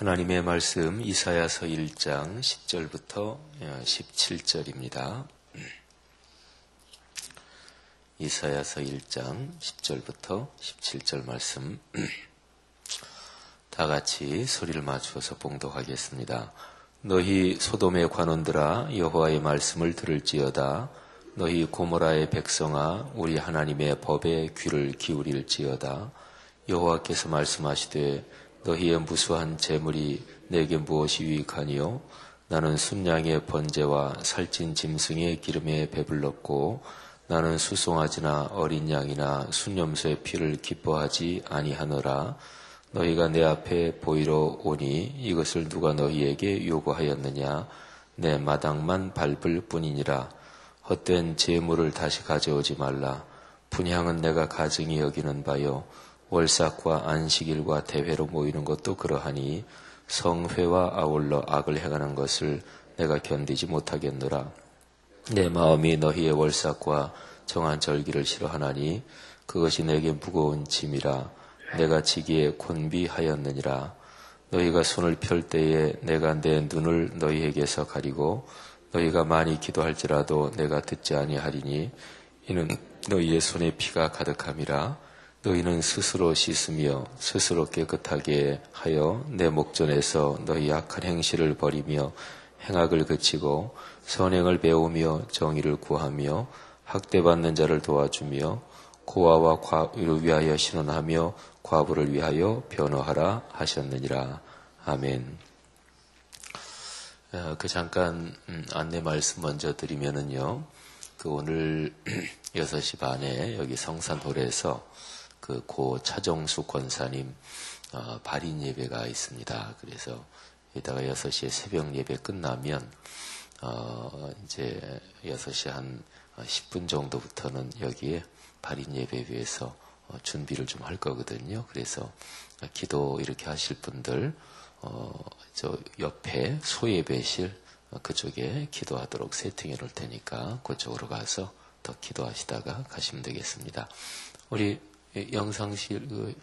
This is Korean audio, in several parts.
하나님의 말씀 이사야서 1장 10절부터 17절입니다. 이사야서 1장 10절부터 17절 말씀 다 같이 소리를 맞추어서 봉독하겠습니다. 너희 소돔의 관원들아 여호와의 말씀을 들을지어다. 너희 고모라의 백성아 우리 하나님의 법에 귀를 기울일지어다. 여호와께서 말씀하시되 너희의 무수한 재물이 내게 무엇이 유익하니요? 나는 순양의 번제와 살찐 짐승의 기름에 배불렀고 나는 수송아지나 어린 양이나 순염소의 피를 기뻐하지 아니하노라. 너희가 내 앞에 보이러 오니 이것을 누가 너희에게 요구하였느냐? 내 마당만 밟을 뿐이니라. 헛된 재물을 다시 가져오지 말라. 분향은 내가 가증히 여기는 바요. 월삭과 안식일과 대회로 모이는 것도 그러하니 성회와 아울러 악을 행하는 것을 내가 견디지 못하겠노라. 내 마음이 너희의 월삭과 정한 절기를 싫어하나니 그것이 내게 무거운 짐이라. 내가 지기에 곤비하였느니라. 너희가 손을 펼 때에 내가 내 눈을 너희에게서 가리고 너희가 많이 기도할지라도 내가 듣지 아니하리니 이는 너희의 손에 피가 가득함이라. 너희는 스스로 씻으며 스스로 깨끗하게 하여 내 목전에서 너희 악한 행실을 버리며 행악을 그치고 선행을 배우며 정의를 구하며 학대받는 자를 도와주며 고아와 과부를 위하여 신원하며 과부를 위하여 변호하라 하셨느니라. 아멘. 잠깐 안내 말씀 먼저 드리면은요. 오늘 6시 반에 여기 성산홀에서 고 차정수 권사님 발인 예배가 있습니다. 그래서 이따가 6시에 새벽 예배 끝나면 이제 6시 한 10분 정도부터는 여기에 발인 예배 위해서 준비를 좀 할 거거든요. 그래서 기도 이렇게 하실 분들 저 옆에 소예배실 그쪽에 기도하도록 세팅해 놓을 테니까 그쪽으로 가서 더 기도하시다가 가시면 되겠습니다. 우리 영상실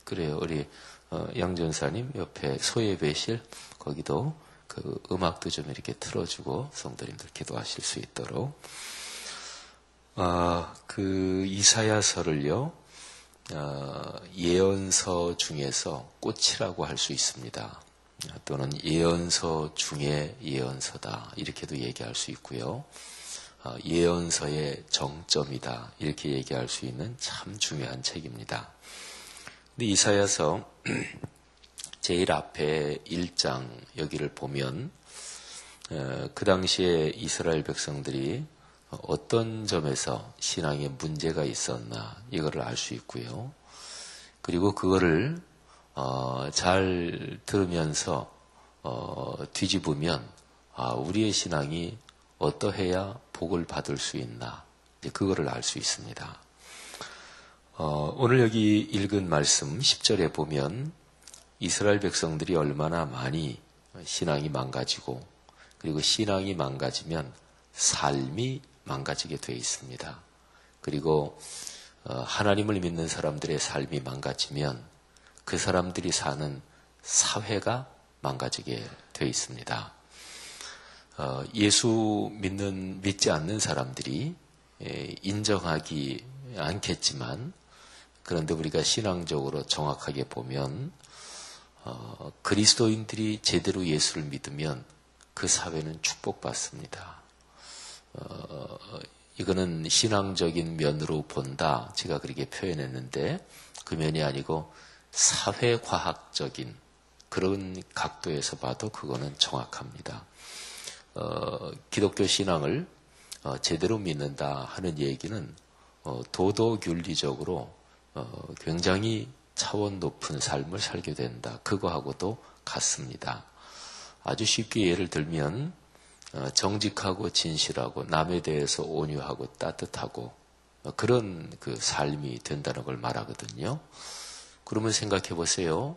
그래요. 우리 양전사님 옆에 소예배실 거기도 음악도 좀 이렇게 틀어주고 성도님들 기도하실 수 있도록 이사야서를요 예언서 중에서 꽃이라고 할 수 있습니다. 또는 예언서 중에 예언서다 이렇게도 얘기할 수 있고요. 예언서의 정점이다 이렇게 얘기할 수 있는 참 중요한 책입니다. 근데 이사야서 제일 앞에 1장 여기를 보면 그 당시에 이스라엘 백성들이 어떤 점에서 신앙에 문제가 있었나 이거를 알 수 있고요. 그리고 그거를 잘 들으면서 뒤집으면 우리의 신앙이 어떠해야 복을 받을 수 있나 그거를 알 수 있습니다. 오늘 여기 읽은 말씀 10절에 보면 이스라엘 백성들이 얼마나 많이 신앙이 망가지고 그리고 신앙이 망가지면 삶이 망가지게 되어 있습니다. 그리고 하나님을 믿는 사람들의 삶이 망가지면 그 사람들이 사는 사회가 망가지게 되어 있습니다. 예수 믿지 않는 사람들이 인정하기 않겠지만 그런데 우리가 신앙적으로 정확하게 보면 그리스도인들이 제대로 예수를 믿으면 그 사회는 축복받습니다. 이거는 신앙적인 면으로 본다 제가 그렇게 표현했는데 그 면이 아니고 사회과학적인 그런 각도에서 봐도 그거는 정확합니다. 기독교 신앙을 제대로 믿는다 하는 얘기는 도덕윤리적으로 굉장히 차원 높은 삶을 살게 된다. 그거하고도 같습니다. 아주 쉽게 예를 들면 정직하고 진실하고 남에 대해서 온유하고 따뜻하고 그런 삶이 된다는 걸 말하거든요. 그러면 생각해 보세요.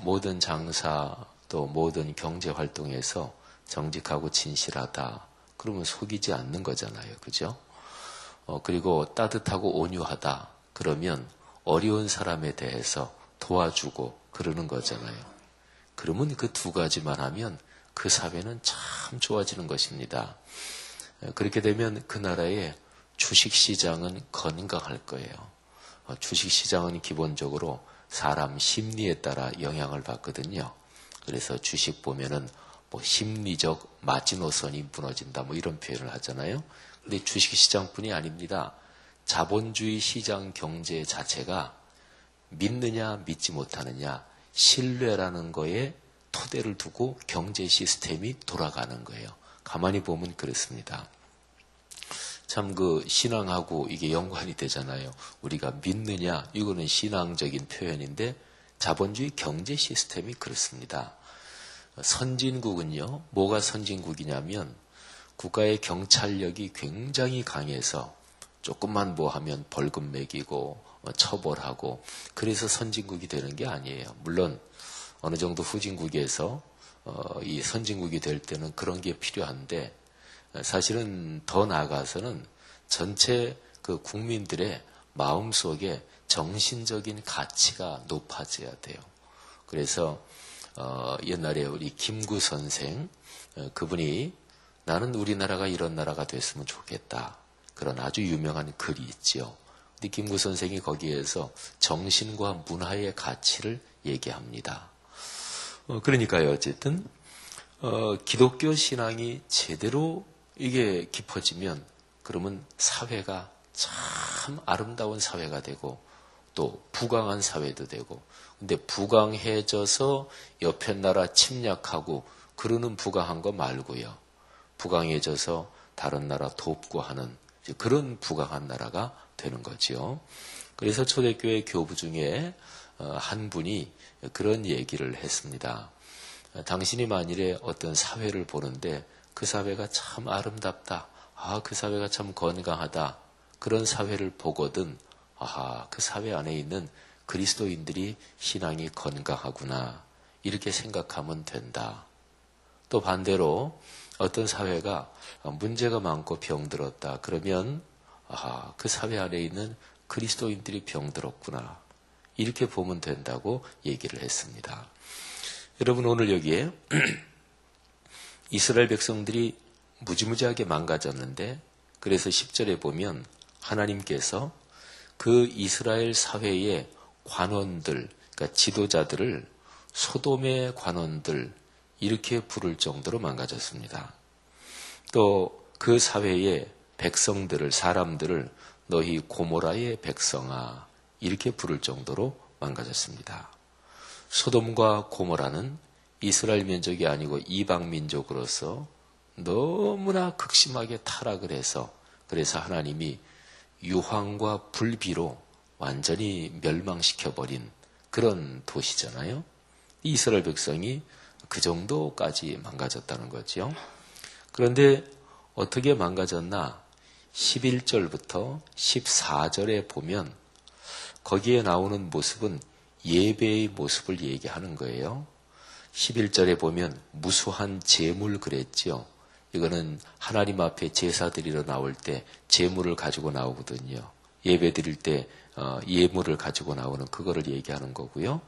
모든 장사 또 모든 경제 활동에서 정직하고 진실하다. 그러면 속이지 않는 거잖아요. 그죠? 그리고 따뜻하고 온유하다. 그러면 어려운 사람에 대해서 도와주고 그러는 거잖아요. 그러면 그 두 가지만 하면 그 사회는 참 좋아지는 것입니다. 그렇게 되면 그 나라의 주식시장은 건강할 거예요. 주식시장은 기본적으로 사람 심리에 따라 영향을 받거든요. 그래서 주식 보면은 뭐 심리적 마지노선이 무너진다 뭐 이런 표현을 하잖아요. 근데 주식시장뿐이 아닙니다. 자본주의 시장 경제 자체가 믿느냐 믿지 못하느냐 신뢰라는 거에 토대를 두고 경제 시스템이 돌아가는 거예요. 가만히 보면 그렇습니다. 참 그 신앙하고 이게 연관이 되잖아요. 우리가 믿느냐 이거는 신앙적인 표현인데 자본주의 경제 시스템이 그렇습니다. 선진국은요. 뭐가 선진국이냐면 국가의 경찰력이 굉장히 강해서 조금만 뭐 하면 벌금 매기고 처벌하고 그래서 선진국이 되는 게 아니에요. 물론 어느 정도 후진국에서 이 선진국이 될 때는 그런 게 필요한데 사실은 더 나아가서는 전체 그 국민들의 마음속에 정신적인 가치가 높아져야 돼요. 그래서 옛날에 우리 김구 선생 그분이 나는 우리나라가 이런 나라가 됐으면 좋겠다. 그런 아주 유명한 글이 있지요. 근데 김구 선생이 거기에서 정신과 문화의 가치를 얘기합니다. 그러니까요, 어쨌든 기독교 신앙이 제대로 이게 깊어지면 그러면 사회가 참 아름다운 사회가 되고 또 부강한 사회도 되고 근데 부강해져서 옆에 나라 침략하고 그러는 부강한 거 말고요. 부강해져서 다른 나라 돕고 하는 그런 부강한 나라가 되는 거죠. 그래서 초대교회 교부 중에 한 분이 그런 얘기를 했습니다. 당신이 만일에 어떤 사회를 보는데 그 사회가 참 아름답다. 그 사회가 참 건강하다. 그런 사회를 보거든. 그 사회 안에 있는 그리스도인들이 신앙이 건강하구나. 이렇게 생각하면 된다. 또 반대로 어떤 사회가 문제가 많고 병들었다. 그러면 그 사회 안에 있는 그리스도인들이 병들었구나. 이렇게 보면 된다고 얘기를 했습니다. 여러분 오늘 여기에 이스라엘 백성들이 무지무지하게 망가졌는데 그래서 10절에 보면 하나님께서 그 이스라엘 사회의 관원들, 그러니까 지도자들을 소돔의 관원들 이렇게 부를 정도로 망가졌습니다. 또 그 사회의 백성들을 사람들을 너희 고모라의 백성아 이렇게 부를 정도로 망가졌습니다. 소돔과 고모라는 이스라엘 민족이 아니고 이방 민족으로서 너무나 극심하게 타락을 해서 그래서 하나님이 유황과 불비로 완전히 멸망시켜버린 그런 도시잖아요. 이스라엘 백성이 그 정도까지 망가졌다는 거죠. 그런데 어떻게 망가졌나? 11절부터 14절에 보면 거기에 나오는 모습은 예배의 모습을 얘기하는 거예요. 11절에 보면 무수한 제물 그랬죠. 이거는 하나님 앞에 제사 드리러 나올 때 제물을 가지고 나오거든요. 예배 드릴 때 예물을 가지고 나오는 그거를 얘기하는 거고요.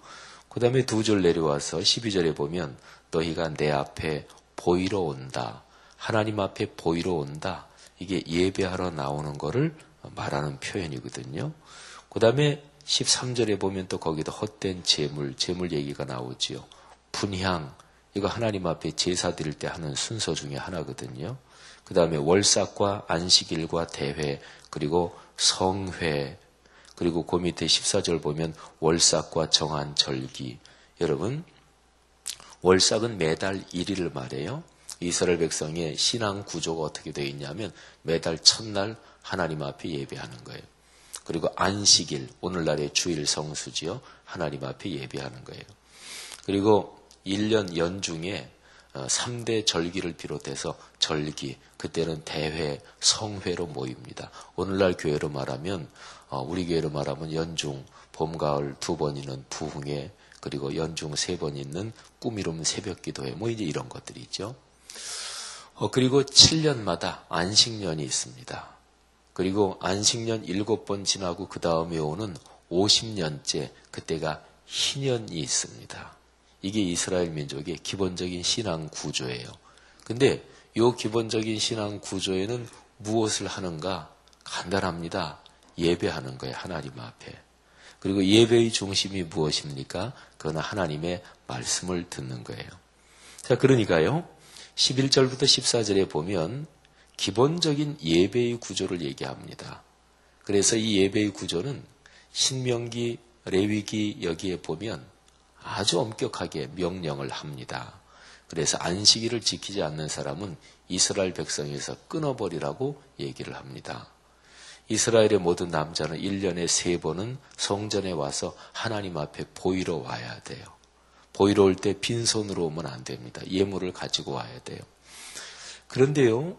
그 다음에 2절 내려와서 12절에 보면 너희가 내 앞에 보이러 온다. 하나님 앞에 보이러 온다. 이게 예배하러 나오는 거를 말하는 표현이거든요. 그 다음에 13절에 보면 또 거기도 헛된 제물 얘기가 나오지요. 분향, 이거 하나님 앞에 제사 드릴 때 하는 순서 중에 하나거든요. 그 다음에 월삭과 안식일과 대회, 그리고 성회, 그리고 그 밑에 14절 보면 월삭과 정한 절기. 여러분, 월삭은 매달 1일을 말해요. 이스라엘 백성의 신앙 구조가 어떻게 되어 있냐면 매달 첫날 하나님 앞에 예배하는 거예요. 그리고 안식일, 오늘날의 주일 성수지요. 하나님 앞에 예배하는 거예요. 그리고 1년 연중에 3대 절기를 비롯해서 절기, 그때는 대회, 성회로 모입니다. 오늘날 교회로 말하면, 우리 교회로 말하면 연중, 봄, 가을 2번 있는 부흥회, 그리고 연중 3번 있는 꿈이름 새벽기도회, 뭐 이제 이런 것들이 있죠. 그리고 7년마다 안식년이 있습니다. 그리고 안식년 7번 지나고 그 다음에 오는 50년째, 그때가 희년이 있습니다. 이게 이스라엘 민족의 기본적인 신앙 구조예요. 근데 이 기본적인 신앙 구조에는 무엇을 하는가? 간단합니다. 예배하는 거예요. 하나님 앞에. 그리고 예배의 중심이 무엇입니까? 그건 하나님의 말씀을 듣는 거예요. 자, 그러니까요. 11절부터 14절에 보면 기본적인 예배의 구조를 얘기합니다. 그래서 이 예배의 구조는 신명기, 레위기 여기에 보면 아주 엄격하게 명령을 합니다. 그래서 안식일을 지키지 않는 사람은 이스라엘 백성에서 끊어버리라고 얘기를 합니다. 이스라엘의 모든 남자는 1년에 3번은 성전에 와서 하나님 앞에 보이러 와야 돼요. 보이러 올 때 빈손으로 오면 안 됩니다. 예물을 가지고 와야 돼요. 그런데요,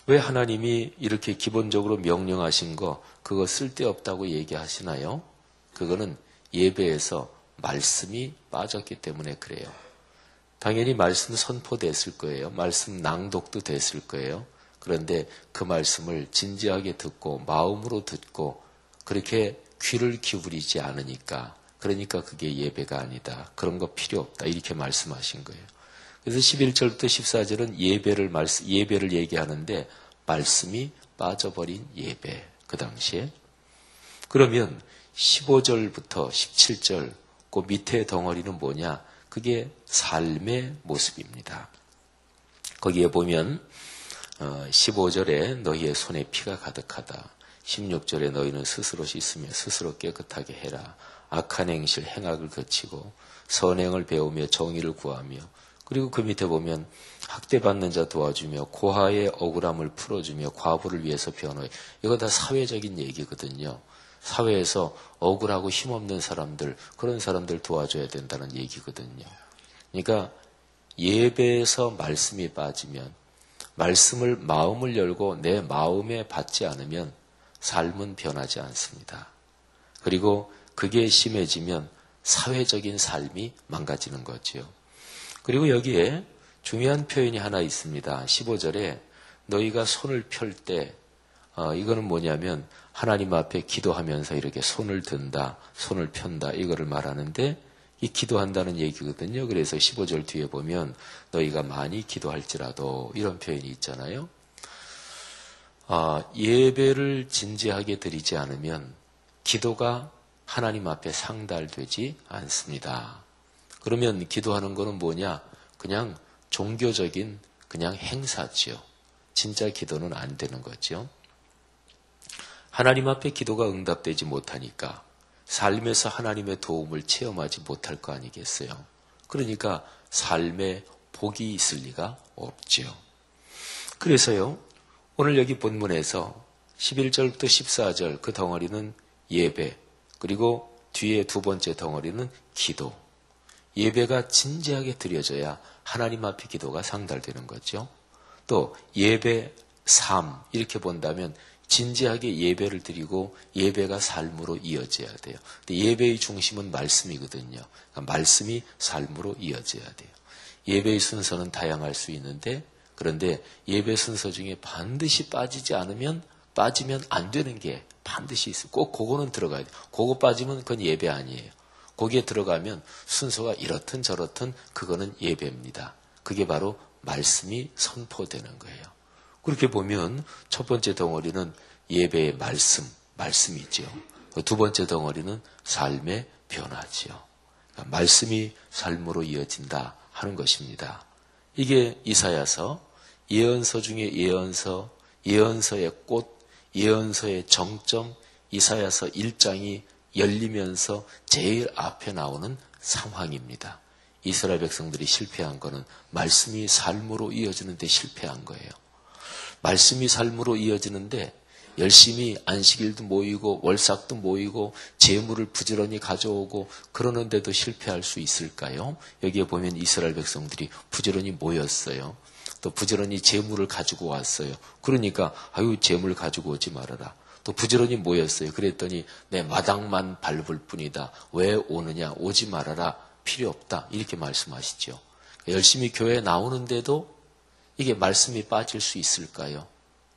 왜 하나님이 이렇게 기본적으로 명령하신 거 그거 쓸데없다고 얘기하시나요? 그거는 예배에서 말씀이 빠졌기 때문에 그래요. 당연히 말씀 선포됐을 거예요. 말씀 낭독도 됐을 거예요. 그런데 그 말씀을 진지하게 듣고 마음으로 듣고 그렇게 귀를 기울이지 않으니까, 그러니까 그게 예배가 아니다. 그런 거 필요 없다. 이렇게 말씀하신 거예요. 그래서 11절부터 14절은 예배를 얘기하는데 말씀이 빠져버린 예배, 그 당시에. 그러면 15절부터 17절 그 밑에 덩어리는 뭐냐? 그게 삶의 모습입니다. 거기에 보면 15절에 너희의 손에 피가 가득하다. 16절에 너희는 스스로 씻으며 스스로 깨끗하게 해라. 악한 행실 행악을 거치고 선행을 배우며 정의를 구하며, 그리고 그 밑에 보면 학대받는 자 도와주며 고아의 억울함을 풀어주며 과부를 위해서 변호해. 이거 다 사회적인 얘기거든요. 사회에서 억울하고 힘없는 사람들, 그런 사람들 도와줘야 된다는 얘기거든요. 그러니까 예배에서 말씀이 빠지면, 말씀을 마음을 열고 내 마음에 받지 않으면 삶은 변하지 않습니다. 그리고 그게 심해지면 사회적인 삶이 망가지는 거죠. 그리고 여기에 중요한 표현이 하나 있습니다. 15절에 너희가 손을 펼 때, 이거는 뭐냐면 하나님 앞에 기도하면서 이렇게 손을 든다, 손을 편다, 이거를 말하는데 이 기도한다는 얘기거든요. 그래서 15절 뒤에 보면 너희가 많이 기도할지라도 이런 표현이 있잖아요. 예배를 진지하게 드리지 않으면 기도가 하나님 앞에 상달되지 않습니다. 그러면 기도하는 거는 뭐냐? 그냥 종교적인 그냥 행사지요. 진짜 기도는 안 되는 거죠. 하나님 앞에 기도가 응답되지 못하니까 삶에서 하나님의 도움을 체험하지 못할 거 아니겠어요. 그러니까 삶에 복이 있을 리가 없죠. 그래서요, 오늘 여기 본문에서 11절부터 14절 그 덩어리는 예배, 그리고 뒤에 두 번째 덩어리는 기도. 예배가 진지하게 드려져야 하나님 앞에 기도가 상달되는 거죠. 또 예배, 삶 이렇게 본다면 진지하게 예배를 드리고 예배가 삶으로 이어져야 돼요. 근데 예배의 중심은 말씀이거든요. 그러니까 말씀이 삶으로 이어져야 돼요. 예배의 순서는 다양할 수 있는데, 그런데 예배 순서 중에 반드시 빠지면 안 되는 게 반드시 있어요. 꼭 그거는 들어가야 돼요. 그거 빠지면 그건 예배 아니에요. 거기에 들어가면 순서가 이렇든 저렇든 그거는 예배입니다. 그게 바로 말씀이 선포되는 거예요. 그렇게 보면 첫 번째 덩어리는 예배의 말씀이죠. 두 번째 덩어리는 삶의 변화지요. 그러니까 말씀이 삶으로 이어진다 하는 것입니다. 이게 이사야서, 예언서 중에 예언서, 예언서의 꽃, 예언서의 정점, 이사야서 1장이 열리면서 제일 앞에 나오는 상황입니다. 이스라엘 백성들이 실패한 거는 말씀이 삶으로 이어지는데 실패한 거예요. 말씀이 삶으로 이어지는데 열심히 안식일도 모이고 월삭도 모이고 재물을 부지런히 가져오고 그러는데도 실패할 수 있을까요? 여기에 보면 이스라엘 백성들이 부지런히 모였어요. 또 부지런히 재물을 가지고 왔어요. 그러니까 재물 가지고 오지 말아라. 또 부지런히 모였어요. 그랬더니 내 마당만 밟을 뿐이다. 왜 오느냐? 오지 말아라. 필요 없다. 이렇게 말씀하시죠. 열심히 교회에 나오는데도 이게 말씀이 빠질 수 있을까요?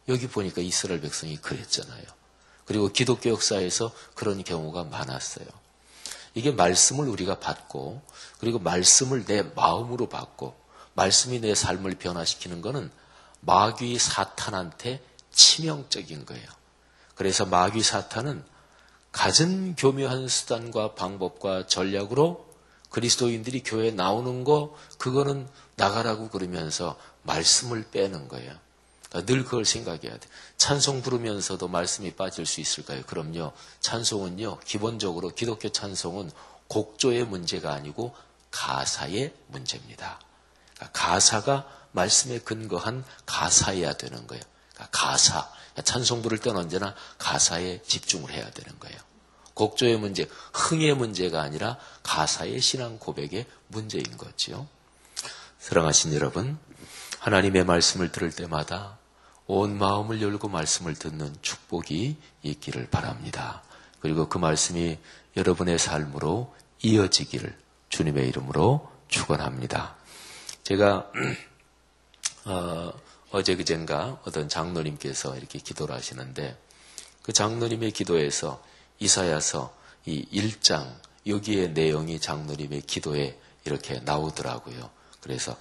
여기 보니까 이스라엘 백성이 그랬잖아요. 그리고 기독교 역사에서 그런 경우가 많았어요. 이게 말씀을 우리가 받고 그리고 말씀을 내 마음으로 받고 말씀이 내 삶을 변화시키는 것은 마귀 사탄한테 치명적인 거예요. 그래서 마귀 사탄은 갖은 교묘한 수단과 방법과 전략으로 그리스도인들이 교회에 나오는 거 그거는 나가라고 그러면서 말씀을 빼는 거예요. 그러니까 늘 그걸 생각해야 돼. 찬송 부르면서도 말씀이 빠질 수 있을까요? 그럼요. 찬송은요. 기본적으로 기독교 찬송은 곡조의 문제가 아니고 가사의 문제입니다. 그러니까 가사가 말씀에 근거한 가사여야 되는 거예요. 그러니까 가사. 찬송 부를 때는 언제나 가사에 집중을 해야 되는 거예요. 곡조의 문제, 흥의 문제가 아니라 가사의 신앙 고백의 문제인 거지요. 사랑하신 여러분, 하나님의 말씀을 들을 때마다 온 마음을 열고 말씀을 듣는 축복이 있기를 바랍니다. 그리고 그 말씀이 여러분의 삶으로 이어지기를 주님의 이름으로 축원합니다. 제가 어제 그젠가 어떤 장로님께서 이렇게 기도를 하시는데 그 장로님의 기도에서 이사야서 이 1장 여기에 내용이 장로님의 기도에 이렇게 나오더라고요. 그래서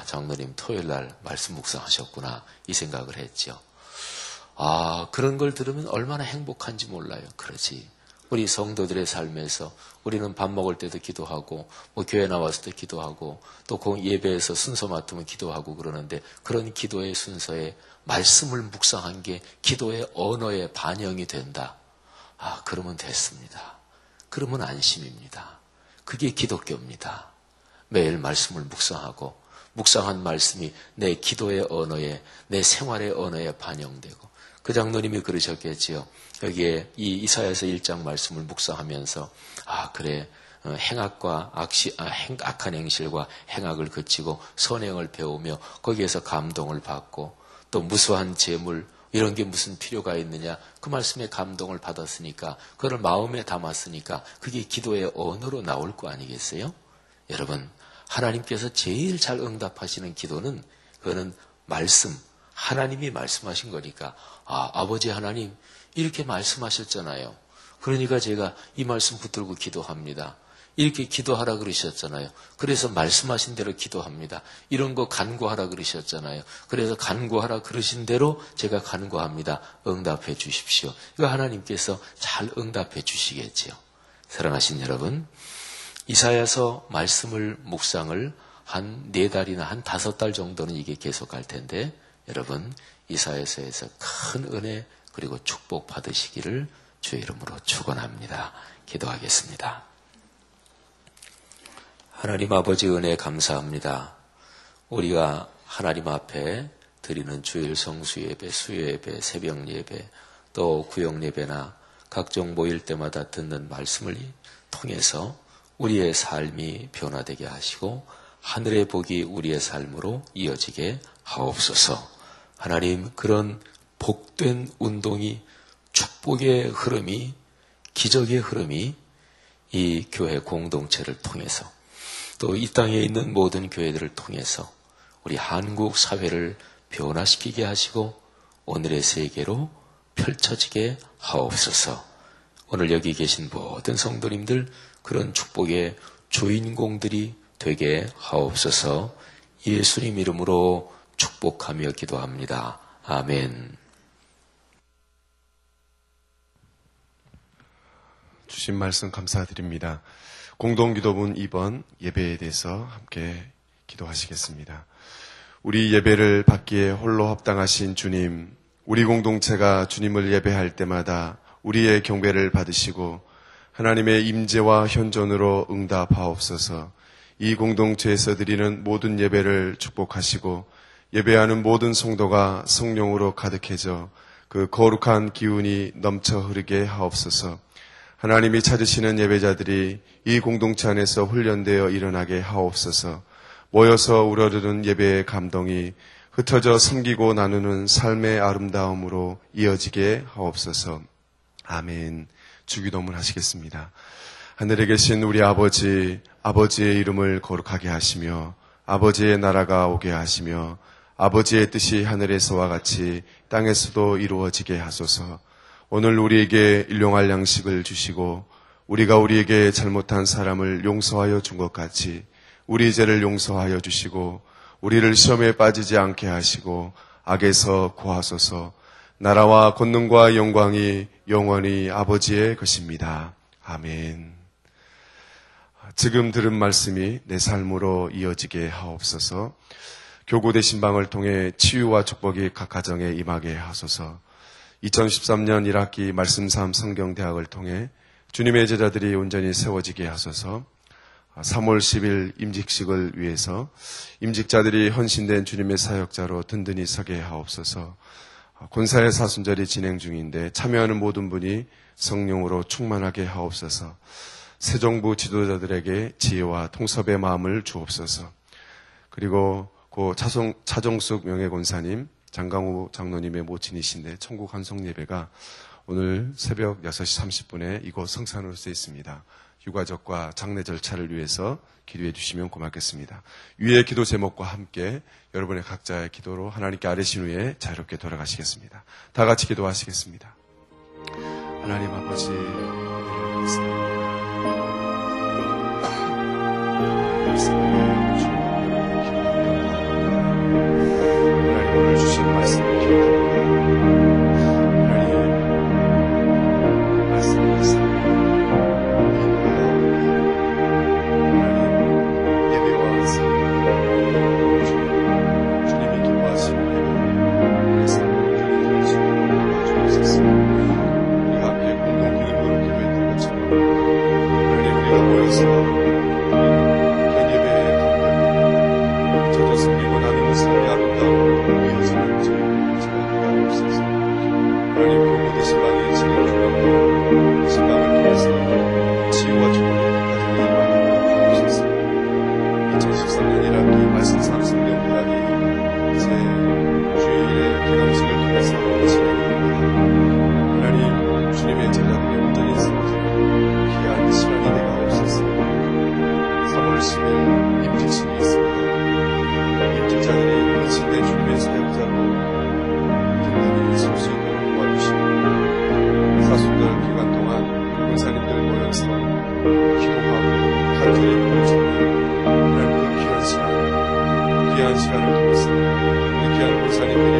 장로님 토요일 날 말씀 묵상하셨구나 이 생각을 했죠. 그런 걸 들으면 얼마나 행복한지 몰라요. 그러지. 우리 성도들의 삶에서 우리는 밥 먹을 때도 기도하고 뭐 교회 나왔을 때 기도하고 또 예배에서 순서 맡으면 기도하고 그러는데 그런 기도의 순서에 말씀을 묵상한 게 기도의 언어에 반영이 된다. 그러면 됐습니다. 그러면 안심입니다. 그게 기독교입니다. 매일 말씀을 묵상하고 묵상한 말씀이 내 기도의 언어에 내 생활의 언어에 반영되고 그 장로님이 그러셨겠지요. 여기에 이 이사야서 1장 말씀을 묵상하면서 그래 행악과 악한 행실과 행악을 그치고 선행을 배우며 거기에서 감동을 받고 또 무수한 재물 이런 게 무슨 필요가 있느냐 그 말씀에 감동을 받았으니까 그걸 마음에 담았으니까 그게 기도의 언어로 나올 거 아니겠어요? 여러분 하나님께서 제일 잘 응답하시는 기도는 그거는 말씀 하나님이 말씀하신 거니까 아버지 하나님 이렇게 말씀하셨잖아요. 그러니까 제가 이 말씀 붙들고 기도합니다. 이렇게 기도하라 그러셨잖아요. 그래서 말씀하신 대로 기도합니다. 이런 거 간구하라 그러셨잖아요. 그래서 간구하라 그러신 대로 제가 간구합니다. 응답해 주십시오. 이거 하나님께서 잘 응답해 주시겠지요. 사랑하신 여러분, 이사야서 말씀을 묵상을 한 4달이나 한 5달 정도는 이게 계속할 텐데 여러분 이사야서에서 큰 은혜 그리고 축복 받으시기를 주의 이름으로 축원합니다. 기도하겠습니다. 하나님 아버지 은혜 감사합니다. 우리가 하나님 앞에 드리는 주일 성수 예배, 수요 예배, 새벽 예배, 또 구역 예배나 각종 모일 때마다 듣는 말씀을 통해서 우리의 삶이 변화되게 하시고 하늘의 복이 우리의 삶으로 이어지게 하옵소서. 하나님 그런 복된 운동이 축복의 흐름이 기적의 흐름이 이 교회 공동체를 통해서 또 이 땅에 있는 모든 교회들을 통해서 우리 한국 사회를 변화시키게 하시고 오늘의 세계로 펼쳐지게 하옵소서. 오늘 여기 계신 모든 성도님들 그런 축복의 주인공들이 되게 하옵소서. 예수님 이름으로 축복하며 기도합니다. 아멘. 주신 말씀 감사드립니다. 공동기도문 2번 예배에 대해서 함께 기도하시겠습니다. 우리 예배를 받기에 홀로 합당하신 주님, 우리 공동체가 주님을 예배할 때마다 우리의 경배를 받으시고 하나님의 임재와 현존으로 응답하옵소서. 이 공동체에서 드리는 모든 예배를 축복하시고 예배하는 모든 성도가 성령으로 가득해져 그 거룩한 기운이 넘쳐 흐르게 하옵소서. 하나님이 찾으시는 예배자들이 이 공동체 안에서 훈련되어 일어나게 하옵소서. 모여서 우러르는 예배의 감동이 흩어져 섬기고 나누는 삶의 아름다움으로 이어지게 하옵소서. 아멘. 주기도문 하시겠습니다. 하늘에 계신 우리 아버지, 아버지의 이름을 거룩하게 하시며 아버지의 나라가 오게 하시며 아버지의 뜻이 하늘에서와 같이 땅에서도 이루어지게 하소서. 오늘 우리에게 일용할 양식을 주시고 우리가 우리에게 잘못한 사람을 용서하여 준 것 같이 우리 죄를 용서하여 주시고 우리를 시험에 빠지지 않게 하시고 악에서 구하소서. 나라와 권능과 영광이 영원히 아버지의 것입니다. 아멘. 지금 들은 말씀이 내 삶으로 이어지게 하옵소서. 교구대 신방을 통해 치유와 축복이 각 가정에 임하게 하소서. 2013년 1학기 말씀3 성경대학을 통해 주님의 제자들이 온전히 세워지게 하소서. 3월 10일 임직식을 위해서 임직자들이 헌신된 주님의 사역자로 든든히 서게 하옵소서. 권사의 사순절이 진행 중인데 참여하는 모든 분이 성령으로 충만하게 하옵소서. 새 정부 지도자들에게 지혜와 통섭의 마음을 주옵소서. 그리고 고 차정숙 명예권사님, 장강호 장로님의 모친이신데 천국 환송 예배가 오늘 새벽 6시 30분에 이곳 성산으로 쓰여 있습니다. 유가족과 장례 절차를 위해서 기도해 주시면 고맙겠습니다. 위의 기도 제목과 함께 여러분의 각자의 기도로 하나님께 아뢰신 후에 자유롭게 돌아가시겠습니다. 다 같이 기도하시겠습니다. 하나님 아버지, 하나님 오늘 주신 말씀을 기억합니다. 하나님 말씀을 시간을 통해서 우리 귀한 권사님들